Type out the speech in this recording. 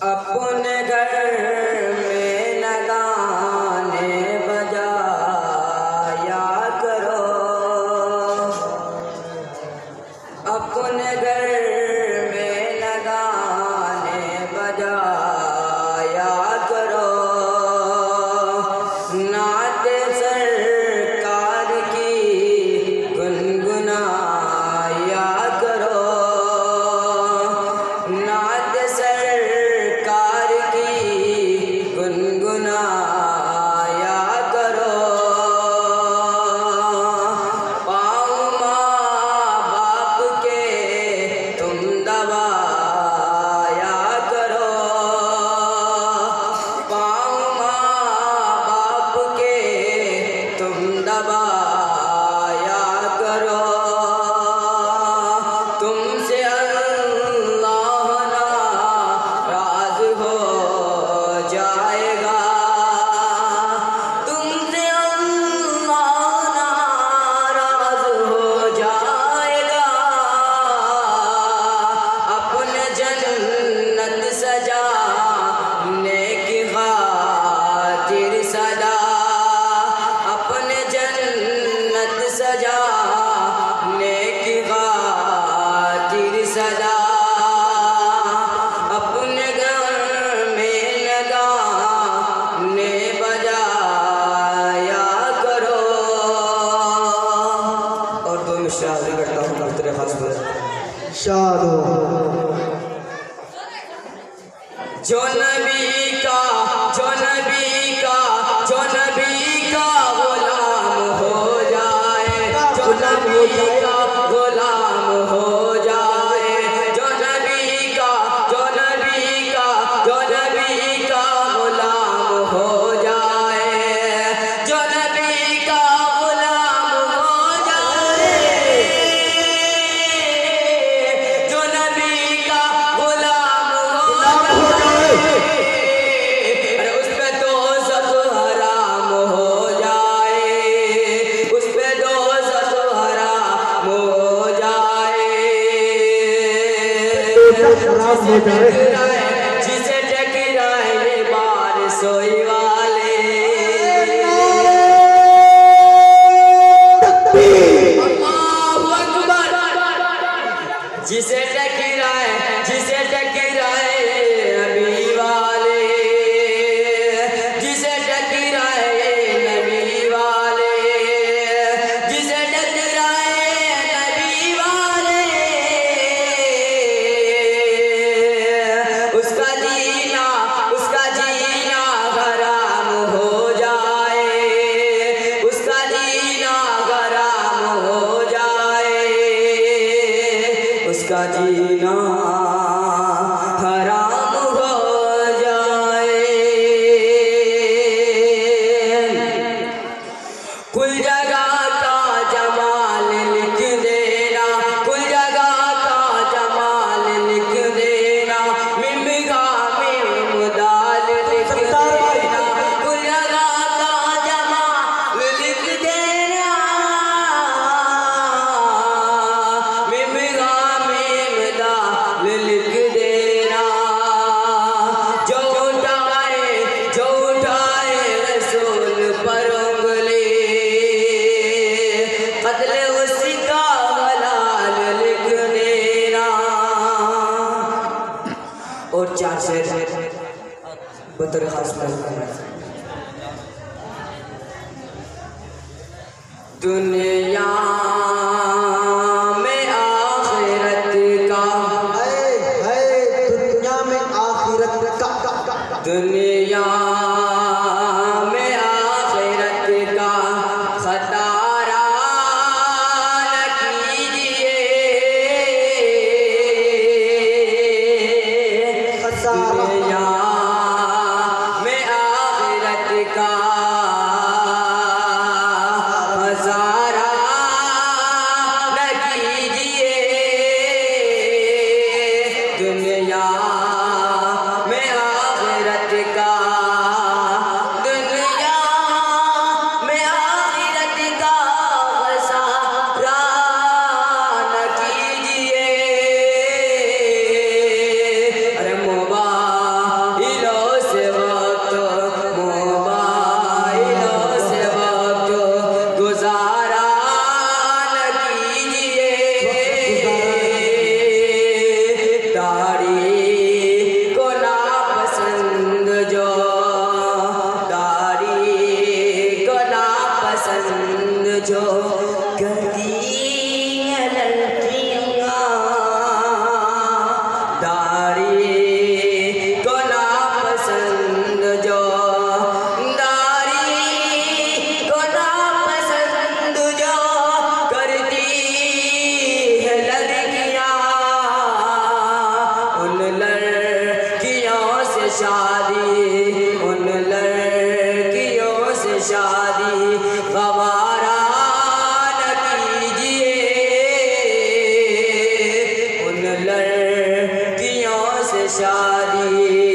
अपने घर में न गाने बजाया करो, अपने घर में न गाने बजाया करो। नात सरकार की गुनगुनाया करो, नात सरकार की गुनगुनाया करो। पाँव माँ बाप के तुम दबाया करो, पाँव माँ बाप के तुम दबाया करो। तुमसे अल्लाह नाराज़ हो जाएगा, तुमसे अल्लाह नाराज़ हो जाएगा। अपने जन्नत सजाने की खातिर सदा, अपने जन्नत सजाने की खातिर सदा, अपने घर में लगाने बजाया करो। और दो मिसरा करता हूँ तेरे खास पर। शाद हो जो नबी का गुलाम हो जाए, जो नबी का गुलाम हो जाए, जो नबी का गुलाम हो जाए, जो नबी का गुलाम हो जाए, जो नबी का गुलाम हो जाए, अरे उस पे दोज़ख हराम हो जाए, उस पे दोज़ख हराम हो जाए। जिसे टकराए ये बार सोई वाले, अल्लाहु अकबर। जिसे टकराए नबी वाले, जिसे टकराए नबी वाले, जिसे टकराए नबी वाले, उसका जीना हराम हो जाए, उसका जीना हराम हो जाए, उसका जीना हराम हो जाए। कुल जगह का जमाल लिख देना, कुल जगह का जमाल लिख देना, मिमगा मिम दाल लिख देना, कुल जगह का जमाल लिख देना, मिमगा मिम दाल लिख देना। जो उठाए रसूल पर उंगली, कत्ले उसका हलाल लिख देना। और चार शेर बतौर खास में दुनिया में आखिरत का, दुनिया में आखिरत का, दुनिया में आखिरत का खतारा न कीजिए, दुनिया में आखिरत का खसारा न कीजिए, दुनिया में आखिरत का शादी, उन लड़कियों से शादी गवारा न कीजिए, उन लड़कियों से शादी